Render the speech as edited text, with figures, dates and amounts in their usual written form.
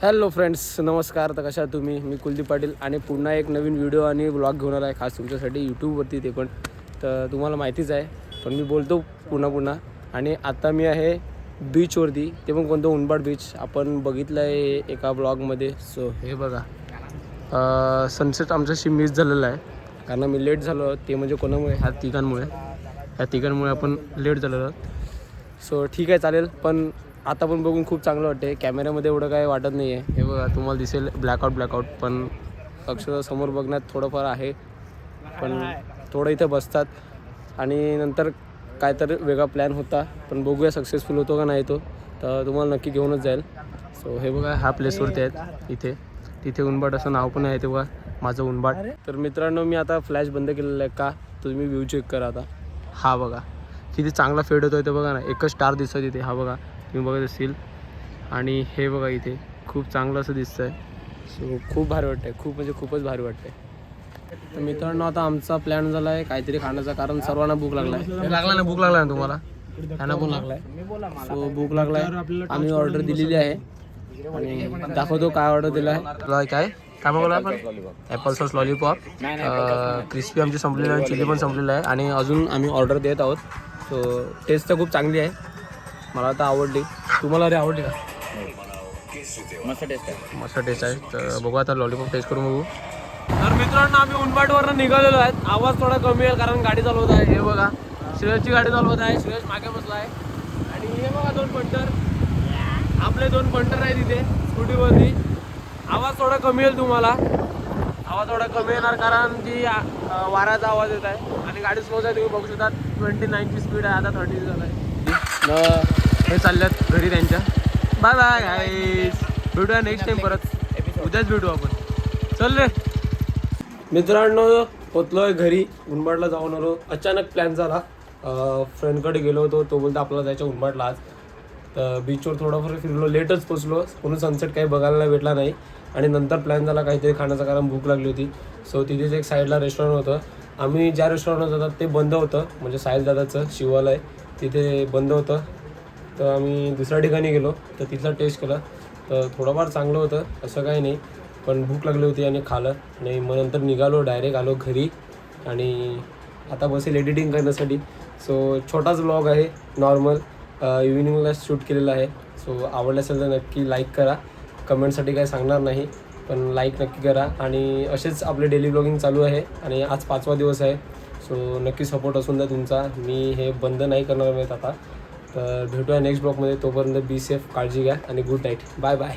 Hello friends, नमस्कार. तर कशा तुम्ही? मी कुलदीप पाटील आणि पुन्हा एक नवीन व्हिडिओ आणि ब्लॉग घेऊन आला आहे खास तुमच्यासाठी यूट्यूबवरती. ते पण तर तुम्हाला माहितीच आहे, पण मी बोलतो पुन्हा. आणि आता मी आहे बीचवरती, ते पण कोणतं उनबाड बीच. आपण बघितलं आहे एका ब्लॉगमध्ये. सो हे बघा, सनसेट आमच्याशी मिस झालेला आहे कारण मी लेट झालो. ते म्हणजे कोणामुळे? ह्या तिघांमुळे आपण लेट झालेलो. सो ठीक आहे, चालेल. पण आता पण बघून खूप चांगलं वाटते. कॅमेऱ्यामध्ये एवढं काय वाटत नाही आहे. हे बघा, तुम्हाला दिसेल ब्लॅकआउट. पण अक्षरशः समोर बघण्यात थोडंफार आहे. पण थोडं इथं बसतात आणि नंतर काय तर वेगळा प्लॅन होता, पण बघूया सक्सेसफुल होतो का नाही तो. तर तुम्हाला नक्की घेऊनच जाईल. सो हे बघा, ह्या प्लेसवरती आहेत. तिथे उनबाड असं नाव पण आहे. तेव्हा माझं उनबाड. तर मित्रांनो, मी आता फ्लॅश बंद केलेला आहे का, तुम्ही व्ह्यू चेक करा आता. हा बघा किती चांगला फेड होतो. ते बघा ना, एकच स्टार दिसतो तिथे. हा बघा, तुम्ही बघत असेल. आणि हे बघा, इथे खूप चांगलं असं दिसतं आहे. सो खूप भारी वाटतं आहे, खूप म्हणजे खूपच भारी वाटतं आहे. तर मित्रांनो, आता आमचा प्लॅन झाला आहे काहीतरी खाण्याचा, कारण सर्वांना भूक लागला आहे. भूक लागला ना तुम्हाला? त्यांना पण लागला आहे. सो भूक लागला आहे. आम्ही ऑर्डर दिलेली आहे आणि दाखवतो काय ऑर्डर दिला आहे. काय बोला आपण? ॲपल सॉस लॉलीपॉप, क्रिस्पी आमची संपलेली आहे, चिली पण संपलेलं आहे आणि अजून आम्ही ऑर्डर देत आहोत. सो टेस्ट तर खूप चांगली आहे, मला तर आवडली. तुम्हाला अरे आवडली का? मस्त टेस्ट आहे. तर बघू आता लॉलीपॉप टेस्ट करून बघू. तर मित्रांनो, आम्ही उनबाडवरनं निघालेलो आहेत. आवाज थोडा कमी आहे कारण गाडी चालवत आहे. हे बघा, श्रेयसची गाडी चालवत आहे. श्रेयस मागे बसला आहे आणि हे बघा आपले दोन पंटर आहेत इथे स्कूटीवरती. आवाज थोडा कमी येईल तुम्हाला. आवाज थोडा कमी येणार कारण की वाऱ्याचा आवाज येत आहे आणि गाडी स्लो आहे. तुम्ही बघू शकता 29ची स्पीड आहे, आता 30 झाला आहे. हे चालल्यात घरी त्यांच्या. बाय बाय गाईस, भेटूया नेक्स्ट टाइम. परत उद्याच भेटू आपण. चल रे मित्रांनो, पोचलोय घरी. उनबाडला जाऊन आलो. अचानक प्लॅन झाला. फ्रेंडकडे गेलो होतो, तो बोलतो आपल्याला जायचं उनबाडला आज. तर बीचवर थोडाफार फिरलो, लेटच पोचलो. म्हणून सनसेट काही बघायला नाही भेटला नाही. आणि नंतर प्लॅन झाला काहीतरी खाण्याचा, कारण भूक लागली होती. सो तिथेच एक साईडला रेस्टॉरंट होतं. आम्ही ज्या रेस्टॉरंटवर जातात ते बंद होतं, म्हणजे साहिल दादाचं शिवालय तिथे बंद होतं. तर आम्ही दुसऱ्या ठिकाणी गेलो, तर तिथला टेस्ट केला. तर थोडंफार चांगलं होतं, असं काही नाही. पण भूक लागली होती आणि खाल्लं. आणि मग नंतर निघालो, डायरेक्ट आलो घरी. आणि आता बसेल एडिटिंग करण्यासाठी. सो छोटाच व्लॉग आहे, नॉर्मल इव्हिनिंगला शूट केलेला आहे. सो आवडलं असेल तर नक्की लाईक करा. कमेंटसाठी काही सांगणार नाही, पण लाईक नक्की करा. आणि असेच आपले डेली ब्लॉगिंग चालू आहे आणि आज 5वा दिवस आहे. सो नक्की सपोर्ट असून द्या तुमचा. मी हे बंद नाही करणार आता. तर भेटूया नेक्स्ट ब्लॉगमध्ये. तोपर्यंत बी सेफ, काळजी घ्या आणि गुड नाईट. Bye bye.